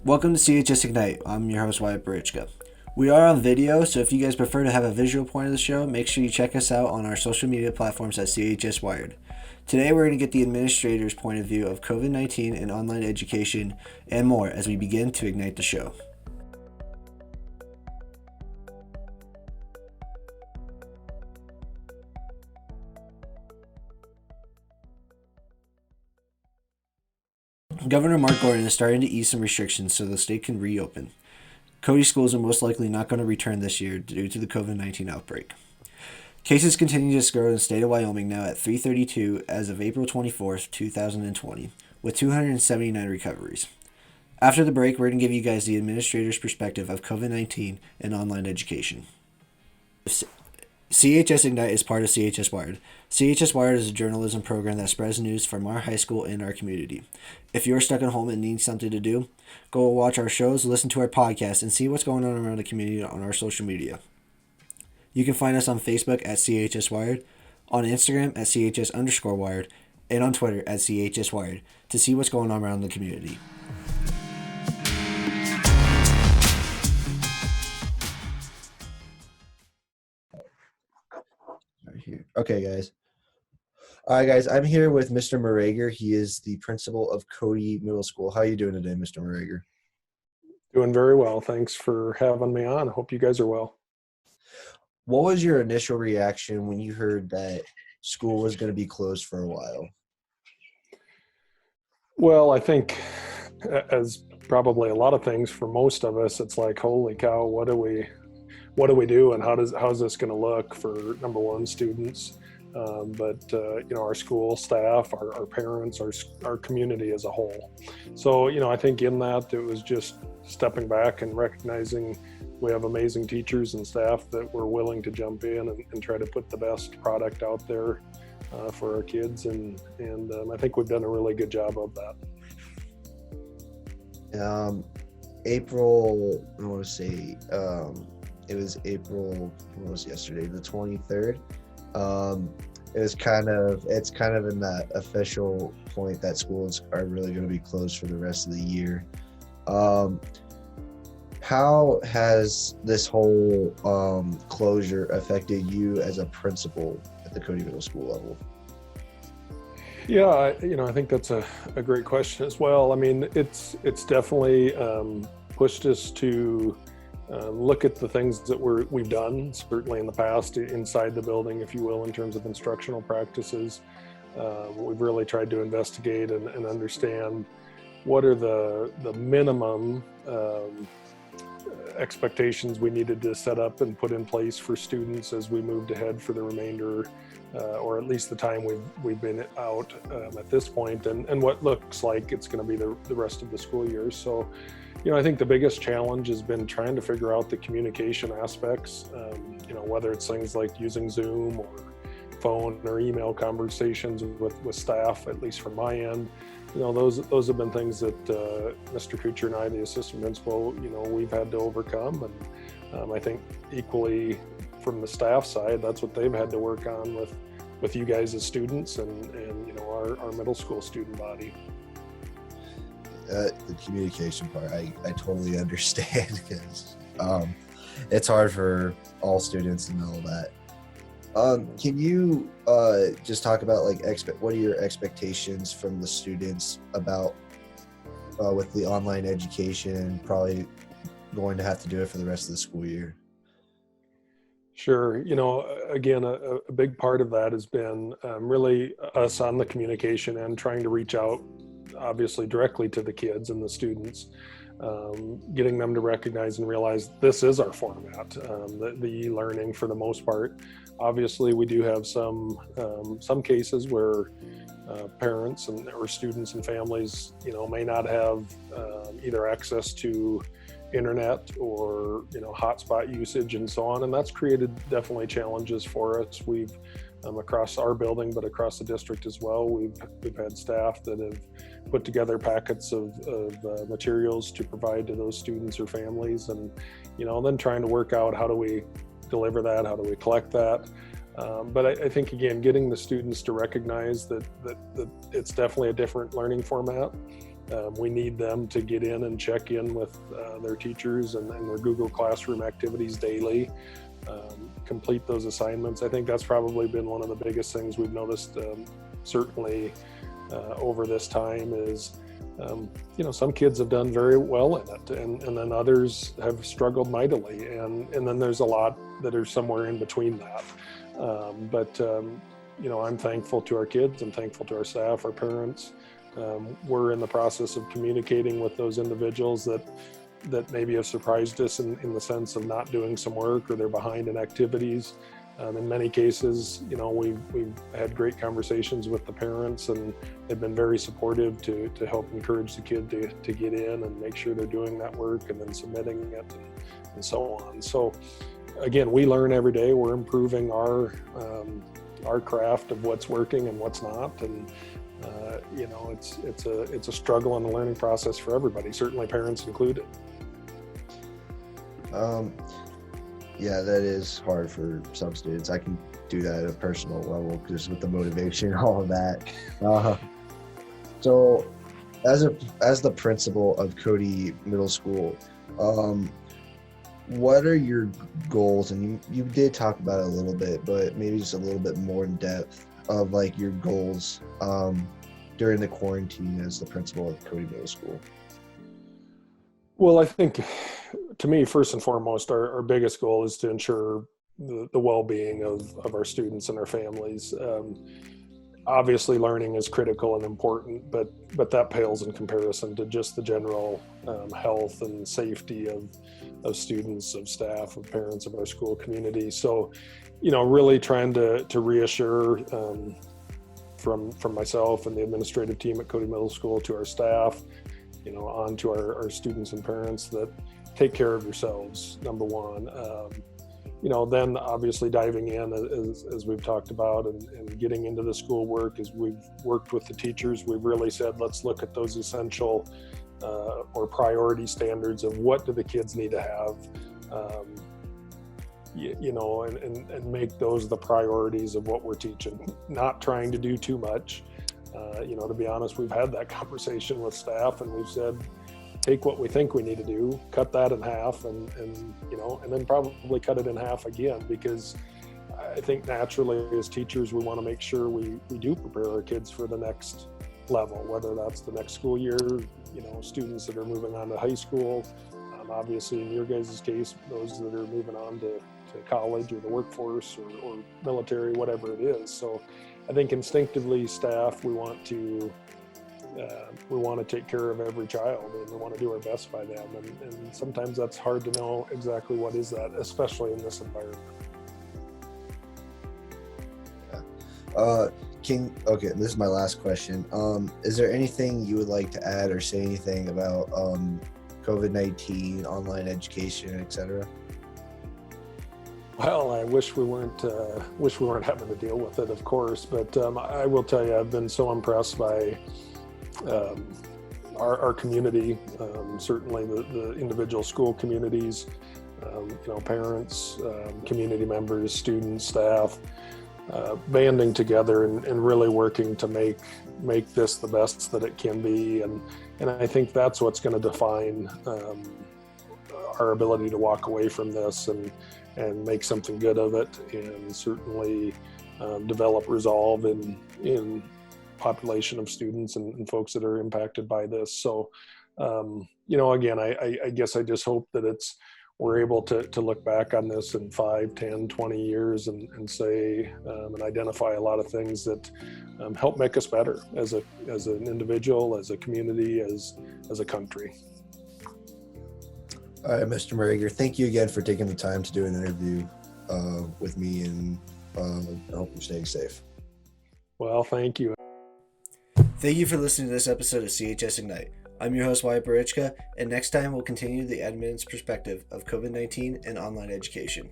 Welcome to CHS Ignite. I'm your host, Wyatt Burichka. We are on video, so if you guys prefer to have a visual point of the show, make sure you check us out on our social media platforms at CHS Wired. Today, we're going to get the administrator's point of view of COVID-19 and online education and more as we begin to ignite the show. Governor Mark Gordon is starting to ease some restrictions so the state can reopen. Cody schools are most likely not going to return this year due to the COVID-19 outbreak. Cases continue to grow in the state of Wyoming now at 332 as of April 24th, 2020, with 279 recoveries. After the break, we're going to give you guys the administrator's perspective of COVID-19 and online education. CHS Ignite is part of CHS Wired. CHS Wired is a journalism program that spreads news from our high school and our community. If you're stuck at home and need something to do, go watch our shows, listen to our podcast, and see what's going on around the community on our social media. You can find us on Facebook at CHS Wired, on Instagram at CHS_Wired, and on Twitter at CHS Wired to see what's going on around the community. Okay, guys. All right, guys, I'm here with Mr. Merager. He is the principal of Cody Middle School. How are you doing today, Mr. Merager? Doing very well. Thanks for having me on. I hope you guys are well. What was your initial reaction when you heard that school was going to be closed for a while? Well, I think as probably a lot of things for most of us, it's like, holy cow, what do we do, and how's this going to look for, number one, students, but our school staff, our parents, our community as a whole. So I think in that it was just stepping back and recognizing we have amazing teachers and staff that were willing to jump in and try to put the best product out there for our kids, and I think we've done a really good job of that. April, I want to say, it was April, what was yesterday, the 23rd. It's kind of in that official point that schools are really going to be closed for the rest of the year. How has this whole closure affected you as a principal at the Cody Middle School level? Yeah, I think that's a great question as well. I mean, it's definitely pushed us to look at the things that we've done, certainly in the past, inside the building, if you will, in terms of instructional practices. We've really tried to investigate and understand what are the minimum expectations we needed to set up and put in place for students as we moved ahead for the remainder, or at least the time we've been out at this point, and what looks like it's going to be the rest of the school year. So, I think the biggest challenge has been trying to figure out the communication aspects, whether it's things like using Zoom or phone or email conversations with staff, at least from my end. Those have been things that Mr. Kuchar and I, the assistant principal, we've had to overcome. And I think equally from the staff side, that's what they've had to work on with you guys as students and our middle school student body. The communication part, I totally understand because it's hard for all students and all that. Can you just talk about what are your expectations from the students about with the online education, probably going to have to do it for the rest of the school year? Sure. Again, a big part of that has been really us on the communication and trying to reach out, obviously, directly to the kids and the students, getting them to recognize and realize this is our format, the e-learning for the most part. Obviously, we do have some cases where parents or students and families, may not have either access to internet or hotspot usage and so on, and that's created definitely challenges for us. We've across our building, but across the district as well, we've had staff that have put together packets of materials to provide to those students or families, and then trying to work out how do we deliver that, how do we collect that. But I think, again, getting the students to recognize that it's definitely a different learning format. We need them to get in and check in with their teachers and their Google Classroom activities daily, complete those assignments. I think that's probably been one of the biggest things we've noticed, certainly over this time is, some kids have done very well in it, and then others have struggled mightily, and then there's a lot that are somewhere in between that. But I'm thankful to our kids, I'm thankful to our staff, our parents. We're in the process of communicating with those individuals that maybe have surprised us in the sense of not doing some work, or they're behind in activities. In many cases, we've had great conversations with the parents, and they've been very supportive to help encourage the kid to get in and make sure they're doing that work and then submitting it and so on. So again, we learn every day. We're improving our craft of what's working and what's not, and it's a struggle and a learning process for everybody, certainly parents included. Yeah, that is hard for some students. I can do that at a personal level just with the motivation and all of that. So as the principal of Cody Middle School, what are your goals? And you did talk about it a little bit, but maybe just a little bit more in depth of like your goals during the quarantine as the principal of Cody Middle School. Well, I think, to me, first and foremost, our biggest goal is to ensure the well-being of our students and our families. Obviously, learning is critical and important, but that pales in comparison to just the general health and safety of students, of staff, of parents, of our school community. So, really trying to reassure from myself and the administrative team at Cody Middle School to our staff, on to our students and parents, that take care of yourselves, number one. Then obviously diving in, as we've talked about, and getting into the school work. As we've worked with the teachers, we've really said, let's look at those essential or priority standards of what do the kids need to have, and make those the priorities of what we're teaching, not trying to do too much. To be honest, we've had that conversation with staff, and we've said, take what we think we need to do, cut that in half, and then probably cut it in half again, because I think naturally as teachers, we want to make sure we do prepare our kids for the next level, whether that's the next school year, students that are moving on to high school, obviously in your guys' case, those that are moving on to college or the workforce or military, whatever it is. So I think instinctively, staff, we want to take care of every child, and we want to do our best by them. And sometimes that's hard to know exactly what is that, especially in this environment. Okay, this is my last question. Is there anything you would like to add or say anything about COVID-19, online education, etc.? Well, I wish we weren't having to deal with it, of course. But I will tell you, I've been so impressed by our community, certainly the individual school communities, parents, community members, students, staff, banding together and really working to make this the best that it can be. And I think that's what's going to define our ability to walk away from this and make something good of it, and certainly develop resolve in population of students and folks that are impacted by this. So, again, I guess I just hope that we're able to look back on this in 5, 10, 20 years and say, and identify a lot of things that help make us better as an individual, as a community, as a country. All right, Mr. Merager, thank you again for taking the time to do an interview with me, and I hope you're staying safe. Well, thank you. Thank you for listening to this episode of CHS Ignite. I'm your host, Wyatt Burichka, and next time we'll continue the admin's perspective of COVID-19 and online education.